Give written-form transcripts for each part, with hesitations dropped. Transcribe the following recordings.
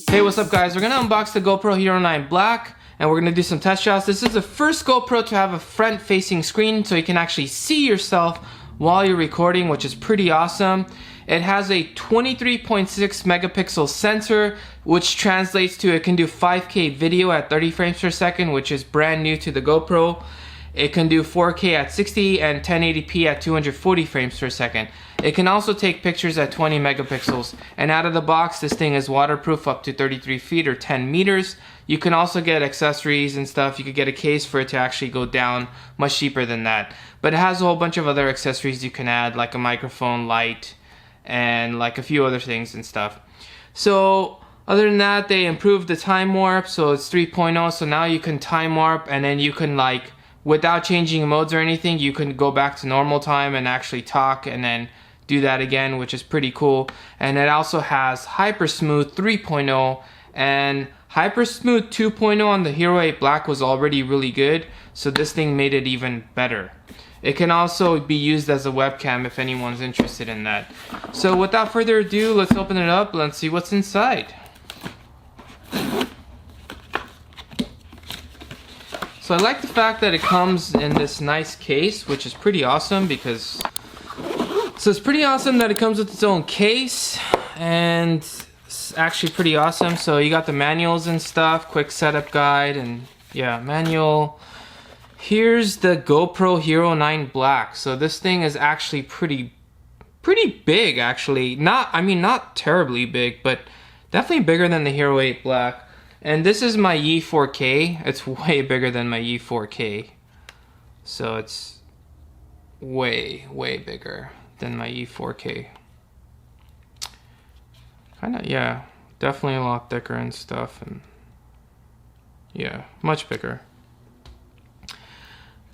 Hey, what's up guys? We're gonna unbox the GoPro Hero 9 Black and we're gonna do some test shots. This is the first GoPro to have a front facing screen so you can actually see yourself while you're recording, which is pretty awesome. It has a 23.6 megapixel sensor, which translates to it can do 5K video at 30 frames per second, which is brand new to the GoPro. It can do 4K at 60 and 1080p at 240 frames per second. It can also take pictures at 20 megapixels. And out of the box, this thing is waterproof up to 33 feet or 10 meters. You can also get accessories and stuff. You could get a case for it to actually go down, much cheaper than that. But it has a whole bunch of other accessories you can add, like a microphone, light, and like a few other things and stuff. So other than that, they improved the time warp, so it's 3.0, so now you can time warp and then you can, like, without changing modes or anything, you can go back to normal time and actually talk and then do that again, which is pretty cool. And it also has Hyper Smooth 3.0, and Hyper Smooth 2.0 on the Hero 8 Black was already really good, so this thing made it even better. It can also be used as a webcam if anyone's interested in that. So without further ado, let's open it up. Let's see what's inside. So I like the fact that it comes in this nice case, which is pretty awesome because... So it's pretty awesome that it comes with its own case, and it's actually pretty awesome. So you got the manuals and stuff, quick setup guide, and yeah, manual. Here's the GoPro Hero 9 Black. So this thing is actually pretty big actually. Not terribly big, but definitely bigger than the Hero 8 Black. And this is my Yi 4K. It's way bigger than my Yi 4K. So it's way bigger than my Yi 4K. Kinda, yeah, definitely a lot thicker and stuff, and yeah, much bigger.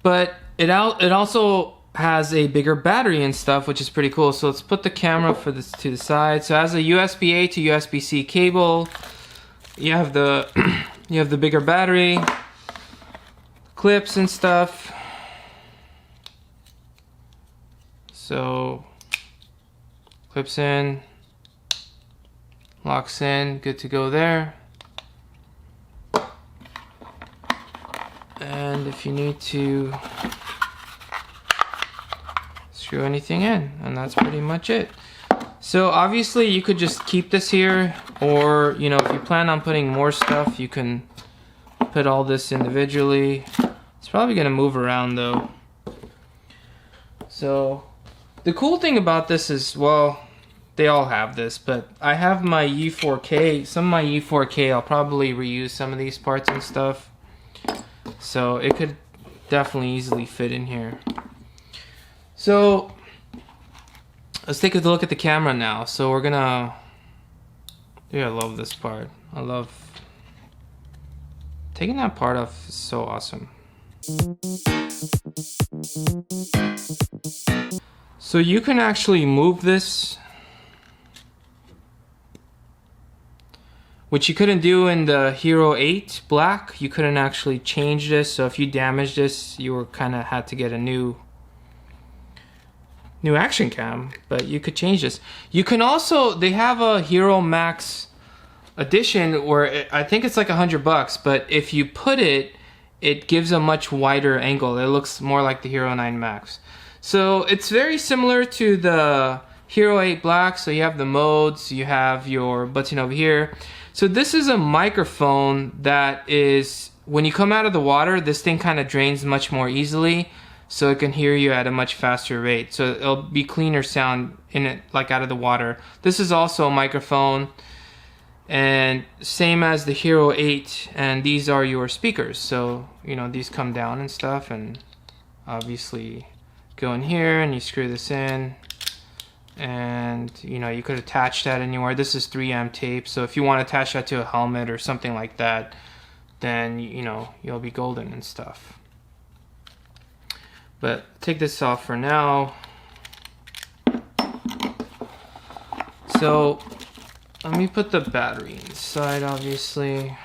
But it also has a bigger battery and stuff, which is pretty cool. So let's put the camera to the side. So it has a USB-A to USB-C cable. You have the bigger battery, clips and stuff. So clips in, locks in, good to go there. And if you need to screw anything in, and that's pretty much it. So obviously you could just keep this here, or you know, if you plan on putting more stuff, you can put all this individually. It's probably gonna move around though. So the cool thing about this is, well, they all have this, but I have my Yi 4K. Some of my Yi 4K, I'll probably reuse some of these parts and stuff. So it could definitely easily fit in here. So let's take a look at the camera now. So we're gonna, yeah, I love this part. I love taking that part off, is so awesome. So you can actually move this, which you couldn't do in the Hero 8 Black. You couldn't actually change this, so if you damaged this, you were kinda had to get a new action cam, but you could change this. You can also, they have a Hero Max edition where I think it's like $100, but if you put it, it gives a much wider angle. It looks more like the Hero 9 Max. So it's very similar to the Hero 8 Black. So you have the modes, you have your button over here. So this is a microphone that is, when you come out of the water, this thing kind of drains much more easily, so it can hear you at a much faster rate. So it'll be cleaner sound in it, like out of the water. This is also a microphone, and same as the Hero 8, and these are your speakers. So, you know, these come down and stuff, and obviously go in here and you screw this in, and you know, you could attach that anywhere. This is 3M tape, so if you want to attach that to a helmet or something like that, then you know, you'll be golden and stuff. But take this off for now. So let me put the battery inside, obviously.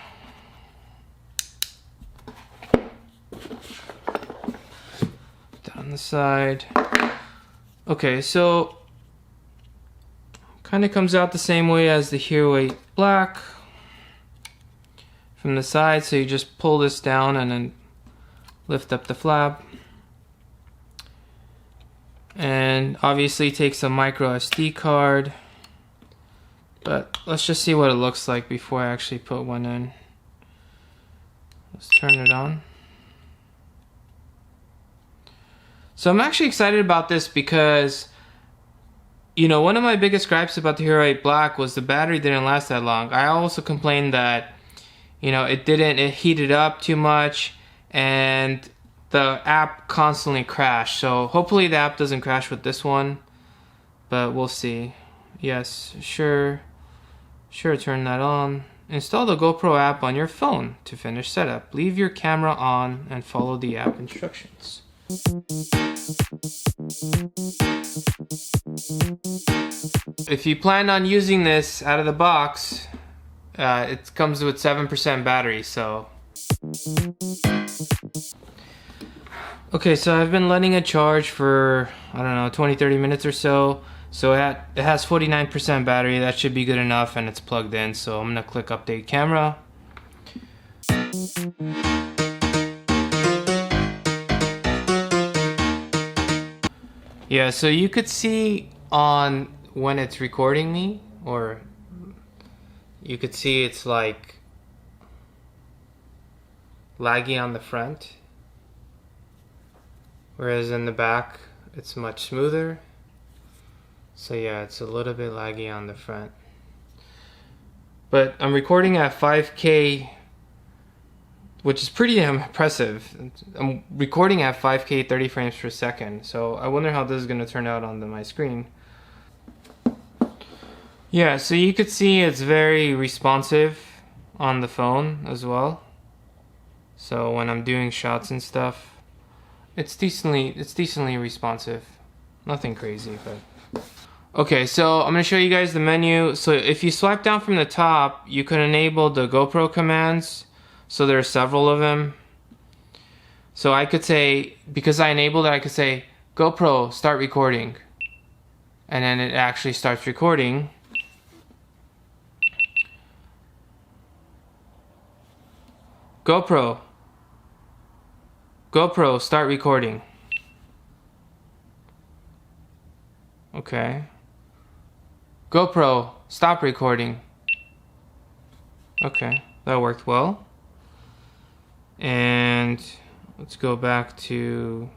Down the side. Okay, so Kind of comes out the same way as the Hero 8 Black from the side, so you just pull this down and then lift up the flap. And obviously takes a micro SD card, but let's just see what it looks like before I actually put one in. Let's turn it on. So I'm actually excited about this because, you know, one of my biggest gripes about the Hero 8 Black was the battery didn't last that long. I also complained that, you know, it heated up too much and the app constantly crashed. So hopefully the app doesn't crash with this one, but we'll see. Yes, sure, turn that on. Install the GoPro app on your phone to finish setup. Leave your camera on and follow the app instructions. If you plan on using this out of the box, it comes with 7% battery, so. Okay, so I've been letting it charge for, I don't know, 20-30 minutes or so. So it has 49% battery, that should be good enough, and it's plugged in. So I'm gonna click update camera. Yeah, so you could see on when it's recording me, or you could see it's like laggy on the front, whereas in the back it's much smoother. So yeah, it's a little bit laggy on the front. But I'm recording at 5K, which is pretty impressive. I'm recording at 5K 30 frames per second, so I wonder how this is going to turn out on my screen. Yeah, so you could see it's very responsive on the phone as well. So when I'm doing shots and stuff, it's decently responsive. Nothing crazy, but okay, so I'm going to show you guys the menu. So if you swipe down from the top, you can enable the GoPro commands. So there are several of them. So I could say, because I enabled it, I could say, GoPro, start recording. And then it actually starts recording. GoPro, start recording. Okay. GoPro, stop recording. Okay, that worked well. And let's go back to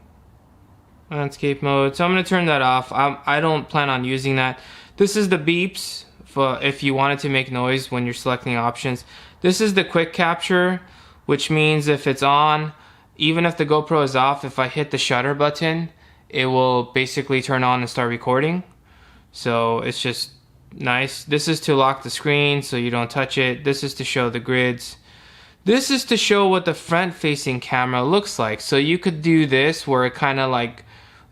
landscape mode. So I'm going to turn that off. I don't plan on using that. This is the beeps for if you wanted to make noise when you're selecting options. This is the quick capture, which means if it's on, even if the GoPro is off, if I hit the shutter button, it will basically turn on and start recording. So it's just nice. This is to lock the screen so you don't touch it. This is to show the grids. This is to show what the front facing camera looks like. So you could do this where it kind of like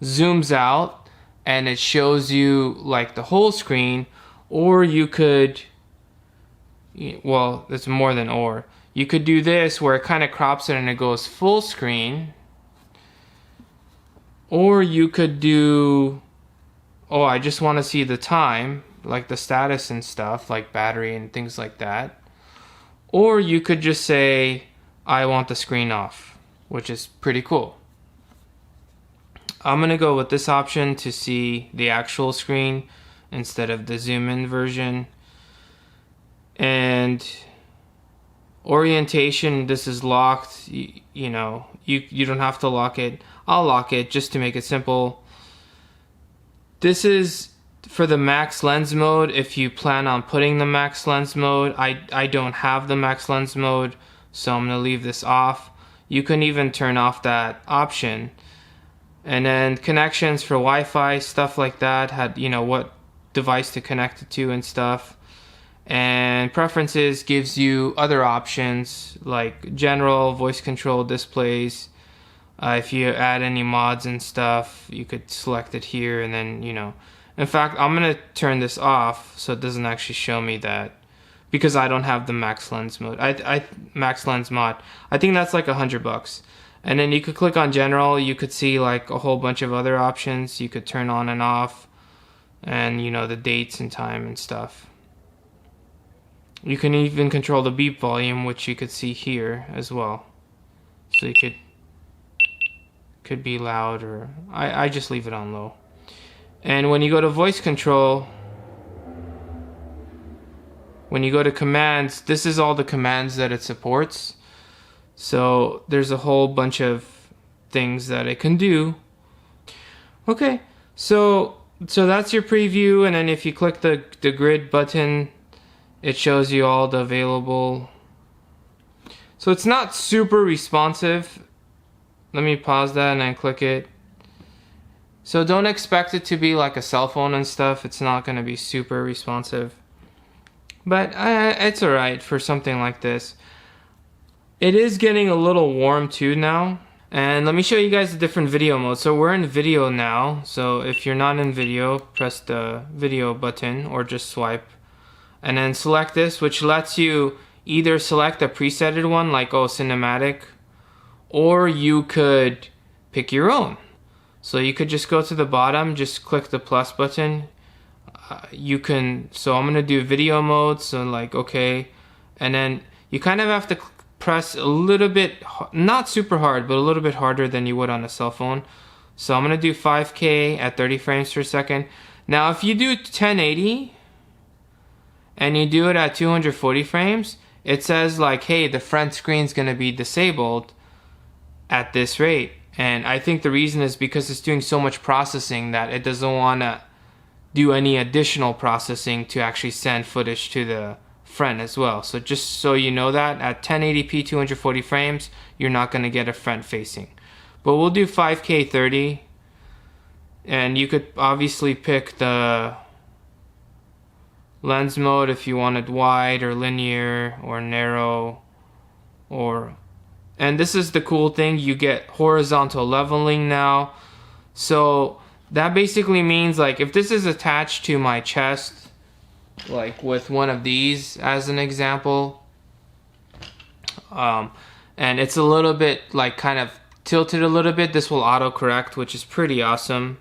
zooms out and it shows you like the whole screen, or you could, well, it's more than or. You could do this where it kind of crops it and it goes full screen. Or you could do, oh, I just want to see the time, like the status and stuff, like battery and things like that. Or you could just say, I want the screen off, which is pretty cool. I'm going to go with this option to see the actual screen instead of the zoom in version. And orientation, this is locked. You know, you don't have to lock it. I'll lock it just to make it simple. This is for the max lens mode. If you plan on putting the max lens mode, I don't have the max lens mode, so I'm gonna leave this off. You can even turn off that option. And then connections for Wi-Fi, stuff like that, had, you know, what device to connect it to and stuff. And preferences gives you other options like general, voice control displays. If you add any mods and stuff, you could select it here, and then, you know. In fact, I'm going to turn this off so it doesn't actually show me that, because I don't have the max lens mode. Max lens mod. I think that's like $100. And then you could click on general. You could see like a whole bunch of other options. You could turn on and off and you know, the dates and time and stuff. You can even control the beep volume, which you could see here as well. So you could be loud, or I just leave it on low. And when you go to voice control, when you go to commands, this is all the commands that it supports. So there's a whole bunch of things that it can do. Okay, so that's your preview, and then if you click the grid button, it shows you all the available. So it's not super responsive. Let me pause that and then click it. So don't expect it to be like a cell phone and stuff. It's not going to be super responsive. But it's alright for something like this. It is getting a little warm too now. And let me show you guys the different video modes. So we're in video now. So if you're not in video, press the video button or just swipe. And then select this, which lets you either select a presetted one like, oh, cinematic, or you could pick your own. So you could just go to the bottom, just click the plus button. So I'm gonna do video mode, so like, okay. And then you kind of have to press a little bit, not super hard, but a little bit harder than you would on a cell phone. So I'm gonna do 5K at 30 frames per second. Now if you do 1080, and you do it at 240 frames, it says like, hey, the front screen's gonna be disabled at this rate. And I think the reason is because it's doing so much processing that it doesn't wanna do any additional processing to actually send footage to the front as well. So just so you know that, at 1080p 240 frames, you're not gonna get a front facing. But we'll do 5K 30, and you could obviously pick the lens mode if you wanted wide or linear or narrow, and this is the cool thing, you get horizontal leveling now. So that basically means like if this is attached to my chest, like with one of these as an example, and it's a little bit like kind of tilted a little bit, this will auto correct, which is pretty awesome.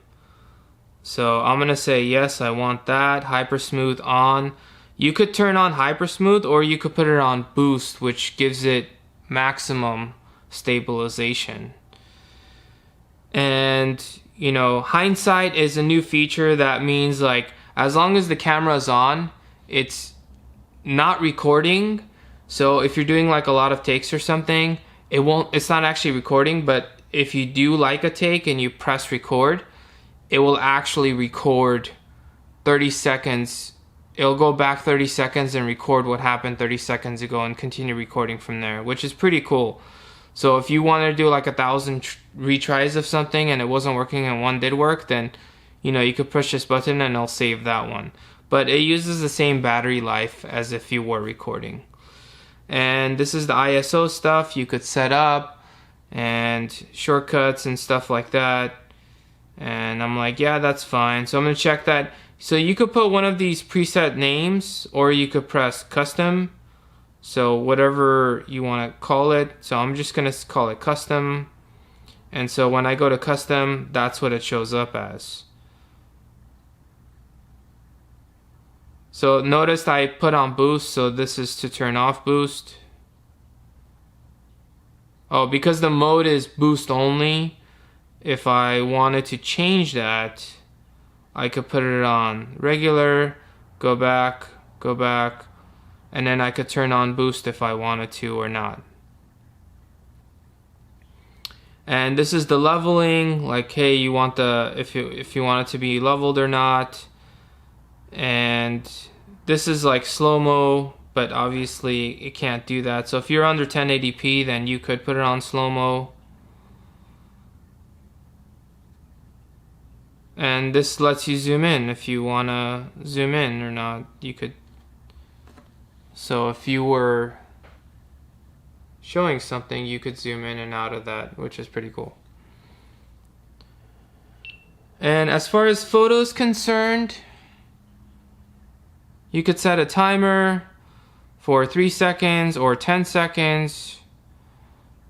So I'm gonna say yes, I want that. Hyper smooth on. You could turn on hyper smooth, or you could put it on boost, which gives it maximum stabilization. And you know, hindsight is a new feature that means like as long as the camera is on, it's not recording. So if you're doing like a lot of takes or something, it's not actually recording, but if you do like a take and you press record, it will actually record 30 seconds. It'll go back 30 seconds and record what happened 30 seconds ago and continue recording from there, which is pretty cool. So if you want to do like 1,000 retries of something and it wasn't working and one did work, then you know, you could push this button and it'll save that one. But it uses the same battery life as if you were recording. And this is the ISO stuff you could set up, and shortcuts and stuff like that. And I'm like, yeah, that's fine. So I'm gonna check that. So you could put one of these preset names, or you could press custom. So whatever you want to call it. So I'm just gonna call it custom. And so when I go to custom, that's what it shows up as. So notice I put on boost, so this is to turn off boost. Oh, because the mode is boost only, if I wanted to change that, I could put it on regular, go back, and then I could turn on boost if I wanted to or not. And this is the leveling, like, hey, you want the, if you want it to be leveled or not. And this is like slow-mo, but obviously it can't do that. So if you're under 1080p, then you could put it on slow-mo. And this lets you zoom in if you want to zoom in or not. You could. So if you were showing something, you could zoom in and out of that, which is pretty cool. And as far as photos concerned, you could set a timer for 3 seconds or 10 seconds,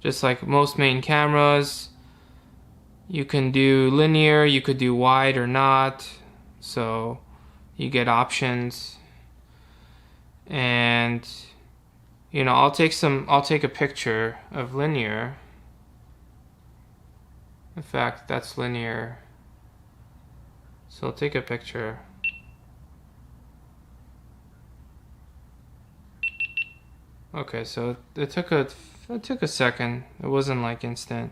just like most main cameras. You can do linear, you could do wide or not. So you get options, and you know, I'll take a picture of linear. In fact, that's linear. So I'll take a picture. Okay, so it took a second. It wasn't like instant.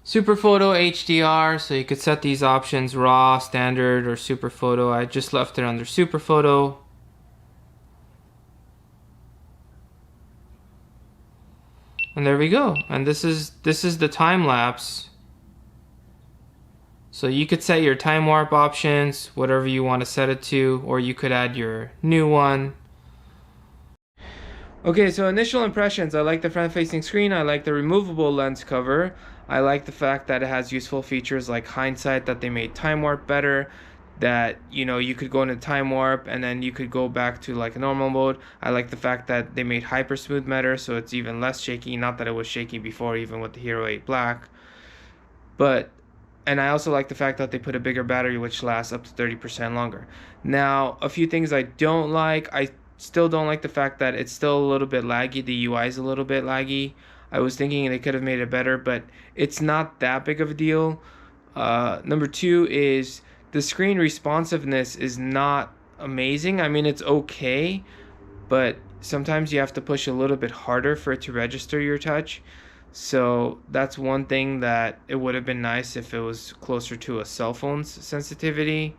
Super Photo HDR, so you could set these options: raw, standard, or super photo. I just left it under super photo. And there we go. And this is the time lapse. So you could set your time warp options, whatever you want to set it to, or you could add your new one. Okay, so initial impressions. I like the front-facing screen. I like the removable lens cover. I like the fact that it has useful features like hindsight, that they made time warp better, that, you know, you could go into time warp and then you could go back to like a normal mode. I like the fact that they made hyper smooth better, so it's even less shaky. Not that it was shaky before, even with the Hero 8 Black. And I also like the fact that they put a bigger battery, which lasts up to 30% longer. Now, a few things I don't like. I still don't like the fact that it's still a little bit laggy. The UI is a little bit laggy. I was thinking they could have made it better, but it's not that big of a deal. Number two is the screen responsiveness is not amazing. I mean, it's okay, but sometimes you have to push a little bit harder for it to register your touch. So that's one thing that it would have been nice if it was closer to a cell phone's sensitivity.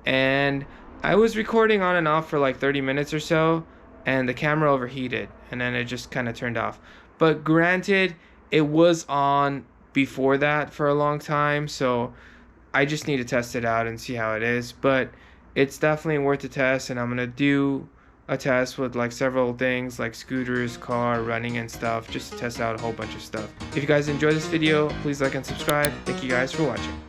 And I was recording on and off for like 30 minutes or so, and the camera overheated, and then it just kind of turned off. But granted, it was on before that for a long time, so I just need to test it out and see how it is. But it's definitely worth a test, and I'm gonna do a test with like several things like scooters, car, running and stuff, just to test out a whole bunch of stuff. If you guys enjoyed this video, please like and subscribe. Thank you guys for watching.